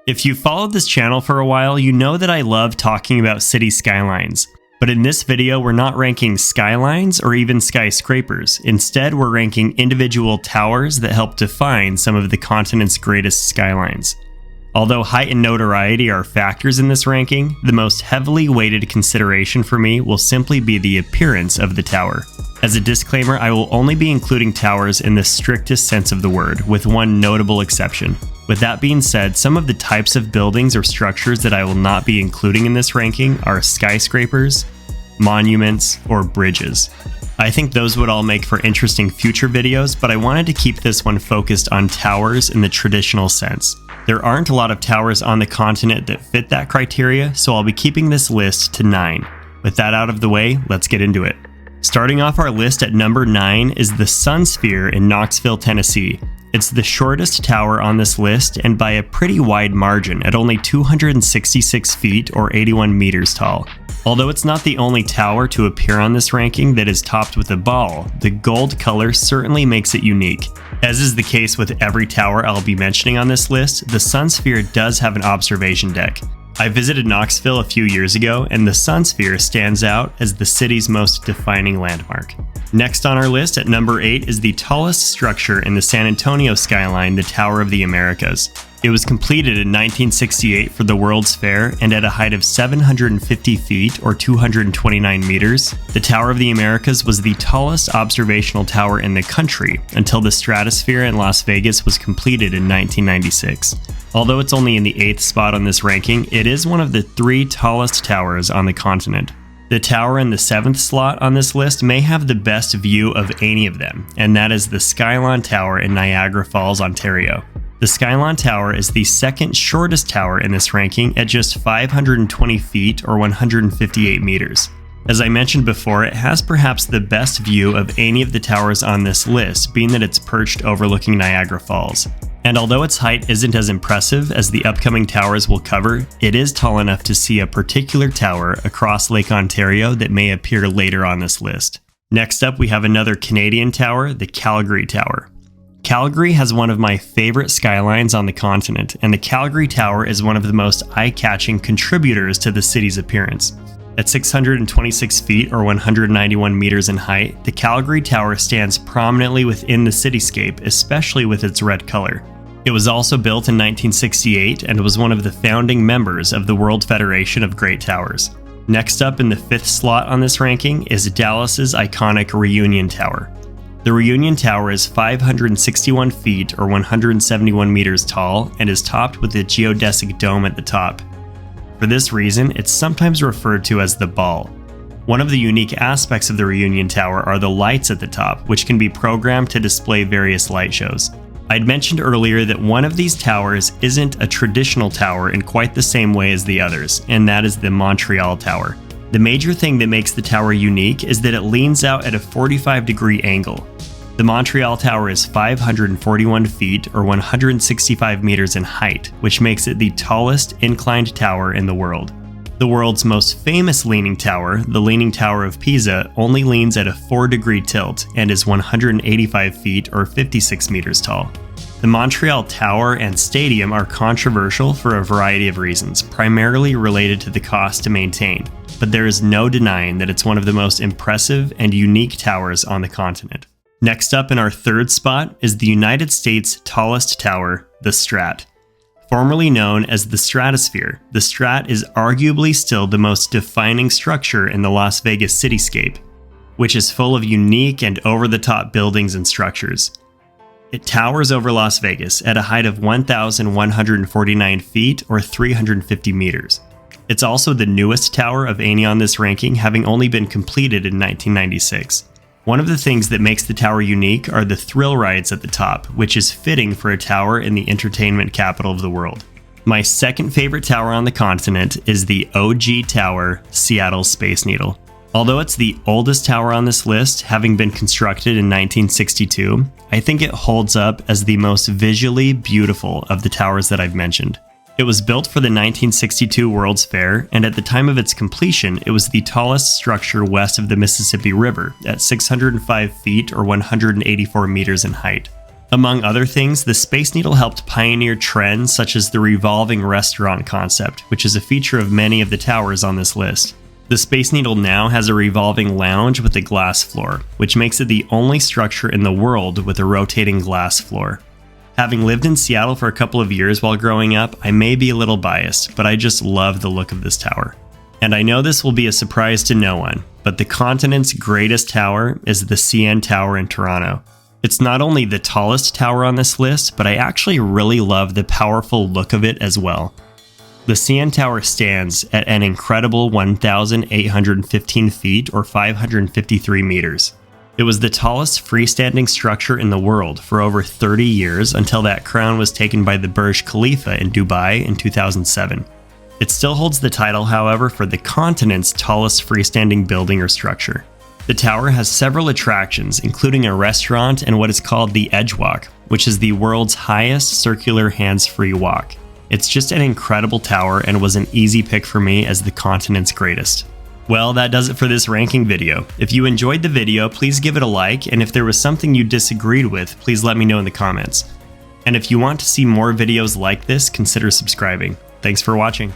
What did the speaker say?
If you followed this channel for a while, you know that I love talking about city skylines. But in this video, we're not ranking skylines or even skyscrapers. Instead, we're ranking individual towers that help define some of the continent's greatest skylines. Although height and notoriety are factors in this ranking, the most heavily weighted consideration for me will simply be the appearance of the tower. As a disclaimer, I will only be including towers in the strictest sense of the word, with one notable exception. With that being said, some of the types of buildings or structures that I will not be including in this ranking are skyscrapers, monuments, or bridges. I think those would all make for interesting future videos, but I wanted to keep this one focused on towers in the traditional sense. There aren't a lot of towers on the continent that fit that criteria, so I'll be keeping this list to 9. With that out of the way, let's get into it. Starting off our list at number 9 is the Sphere in Knoxville, Tennessee. It's the shortest tower on this list, and by a pretty wide margin at only 266 feet or 81 meters tall. Although it's not the only tower to appear on this ranking that is topped with a ball, the gold color certainly makes it unique. As is the case with every tower I'll be mentioning on this list, the Sphere does have an observation deck. I visited Knoxville a few years ago, and the Sphere stands out as the city's most defining landmark. Next on our list at number 8 is the tallest structure in the San Antonio skyline, the Tower of the Americas. It was completed in 1968 for the World's Fair, and at a height of 750 feet or 229 meters, the Tower of the Americas was the tallest observational tower in the country until the Stratosphere in Las Vegas was completed in 1996. Although it's only in the 8th spot on this ranking, it is one of the 3 tallest towers on the continent. The tower in the 7th slot on this list may have the best view of any of them, and that is the Skylon Tower in Niagara Falls, Ontario. The Skylon Tower is the second shortest tower in this ranking at just 520 feet or 158 meters. As I mentioned before, it has perhaps the best view of any of the towers on this list, being that it's perched overlooking Niagara Falls. And although its height isn't as impressive as the upcoming towers we'll cover, it is tall enough to see a particular tower across Lake Ontario that may appear later on this list. Next up, we have another Canadian tower, the Calgary Tower. Calgary has one of my favorite skylines on the continent, and the Calgary Tower is one of the most eye-catching contributors to the city's appearance. At 626 feet or 191 meters in height, the Calgary Tower stands prominently within the cityscape, especially with its red color. It was also built in 1968 and was one of the founding members of the World Federation of Great Towers. Next up in the 5th slot on this ranking is Dallas's iconic Reunion Tower. The Reunion Tower is 561 feet or 171 meters tall and is topped with a geodesic dome at the top. For this reason, it's sometimes referred to as the ball. One of the unique aspects of the Reunion Tower are the lights at the top, which can be programmed to display various light shows. I'd mentioned earlier that one of these towers isn't a traditional tower in quite the same way as the others, and that is the Montreal Tower. The major thing that makes the tower unique is that it leans out at a 45-degree angle. The Montreal Tower is 541 feet or 165 meters in height, which makes it the tallest inclined tower in the world. The world's most famous leaning tower, the Leaning Tower of Pisa, only leans at a 4-degree tilt and is 185 feet or 56 meters tall. The Montreal Tower and Stadium are controversial for a variety of reasons, primarily related to the cost to maintain, but there is no denying that it's one of the most impressive and unique towers on the continent. Next up in our 3rd spot is the United States' tallest tower, the Strat. Formerly known as the Stratosphere, the Strat is arguably still the most defining structure in the Las Vegas cityscape, which is full of unique and over-the-top buildings and structures. It towers over Las Vegas at a height of 1,149 feet or 350 meters. It's also the newest tower of any on this ranking, having only been completed in 1996. One of the things that makes the tower unique are the thrill rides at the top, which is fitting for a tower in the entertainment capital of the world. My second favorite tower on the continent is the OG Tower, Seattle Space Needle. Although it's the oldest tower on this list, having been constructed in 1962, I think it holds up as the most visually beautiful of the towers that I've mentioned. It was built for the 1962 World's Fair, and at the time of its completion, it was the tallest structure west of the Mississippi River, at 605 feet or 184 meters in height. Among other things, the Space Needle helped pioneer trends such as the revolving restaurant concept, which is a feature of many of the towers on this list. The Space Needle now has a revolving lounge with a glass floor, which makes it the only structure in the world with a rotating glass floor. Having lived in Seattle for a couple of years while growing up, I may be a little biased, but I just love the look of this tower. And I know this will be a surprise to no one, but the continent's greatest tower is the CN Tower in Toronto. It's not only the tallest tower on this list, but I actually really love the powerful look of it as well. The CN Tower stands at an incredible 1,815 feet or 553 meters. It was the tallest freestanding structure in the world for over 30 years until that crown was taken by the Burj Khalifa in Dubai in 2007. It still holds the title, however, for the continent's tallest freestanding building or structure. The tower has several attractions, including a restaurant and what is called the Edge Walk, which is the world's highest circular hands-free walk. It's just an incredible tower and was an easy pick for me as the continent's greatest. Well, that does it for this ranking video. If you enjoyed the video, please give it a like, and if there was something you disagreed with, please let me know in the comments. And if you want to see more videos like this, consider subscribing. Thanks for watching.